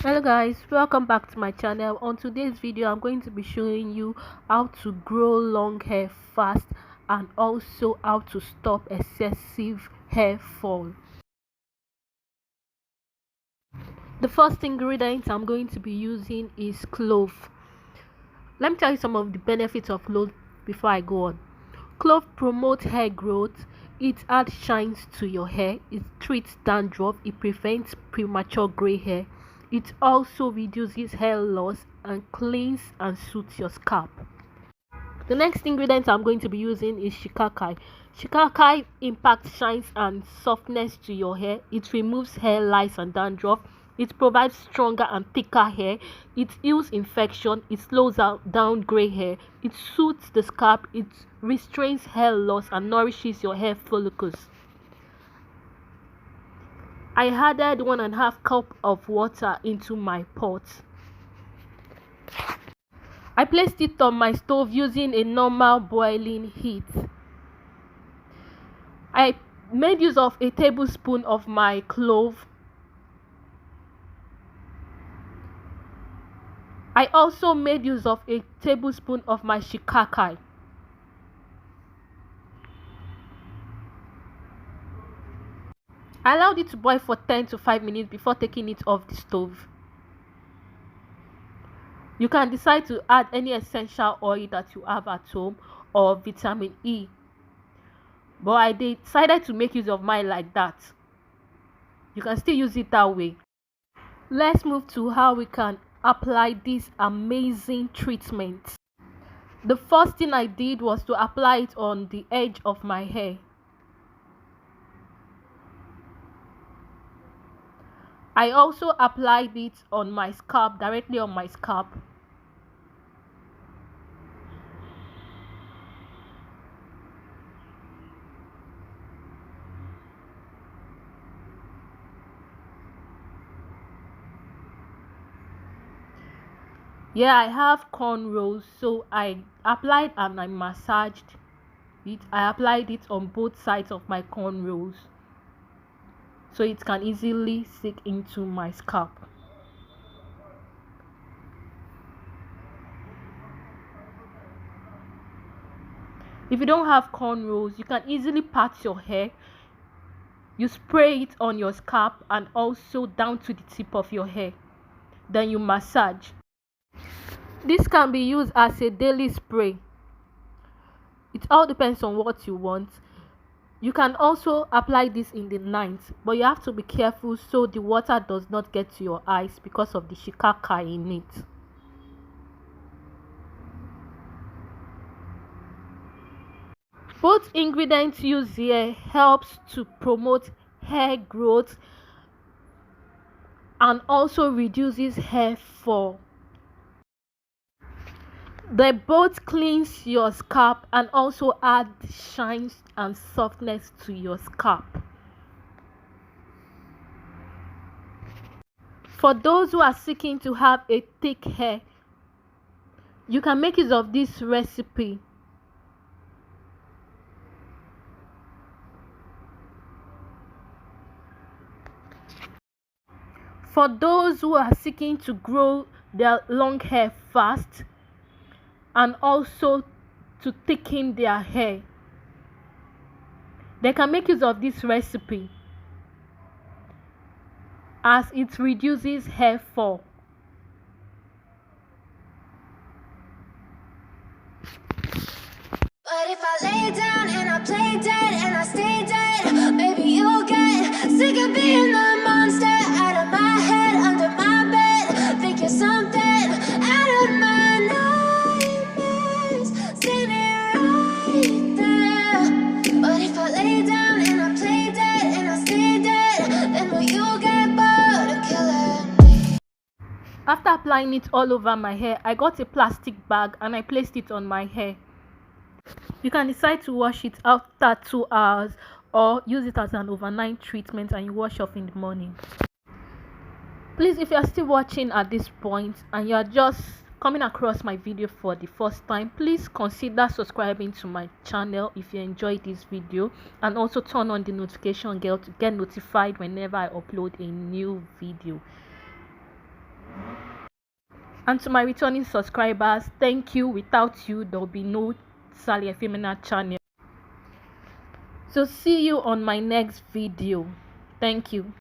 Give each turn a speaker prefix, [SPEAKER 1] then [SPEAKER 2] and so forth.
[SPEAKER 1] Hello guys, welcome back to my channel. On today's video I'm going to be showing you how to grow long hair fast and also how to stop excessive hair fall. The first ingredient I'm going to be using is clove. Let me tell you some of the benefits of clove before I go on. Clove promotes hair growth, it adds shines to your hair, it treats dandruff, it prevents premature gray hair, it also reduces hair loss and cleans and soothes your scalp. The next ingredient I'm going to be using is shikakai. Shikakai impacts shines and softness to your hair, it removes hair lice and dandruff, it provides stronger and thicker hair, it heals infection, it slows down gray hair, it soothes the scalp, it restrains hair loss and nourishes your hair follicles. I added 1.5 cup of water into my pot. I placed it on my stove using a normal boiling heat. I made use of a tablespoon of my clove. I also made use of a tablespoon of my shikakai. I allowed it to boil for 10 to 5 minutes before taking it off the stove. You can decide to add any essential oil that you have at home or vitamin E, but I decided to make use of mine like that. You can still use it that way. Let's move to how we can apply this amazing treatment. The first thing I did was to apply it on the edge of my hair. I also applied it on my scalp, directly on my scalp. Yeah, I have cornrows, so I applied and I massaged it. I applied it on both sides of my cornrows so it can easily sink into my scalp. If you don't have cornrows, you can easily part your hair. You spray it on your scalp and also down to the tip of your hair. Then you massage. This can be used as a daily spray. It all depends on what you want. You can also apply this in the night, but you have to be careful so the water does not get to your eyes because of the shikakai in it. Both ingredients used here helps to promote hair growth and also reduces hair fall. They both cleanse your scalp and also add shine and softness to your scalp. For those who are seeking to have a thick hair, you can make use of this recipe. For those who are seeking to grow their long hair fast and also to thicken their hair, they can make use of this recipe as it reduces hair fall.
[SPEAKER 2] But if I lay down and I play dead and I stay dead, maybe you'll get sick of being the monster out of my head, under my bed. Think you're something out of my nightmares, standing right there. But if I lay down and I play dead and I stay dead, then will you get bored of killing me?
[SPEAKER 1] After applying it all over my hair, I got a plastic bag and I placed it on my hair. You can decide to wash it after 2 hours or use it as an overnight treatment and you wash off in the morning. Please, if you are still watching at this point and you are just coming across my video for the first time, please consider subscribing to my channel if you enjoyed this video, and also turn on the notification bell to get notified whenever I upload a new video. And to my returning subscribers, thank you. Without you, there will be no Sally Femina channel. So see you on my next video. Thank you.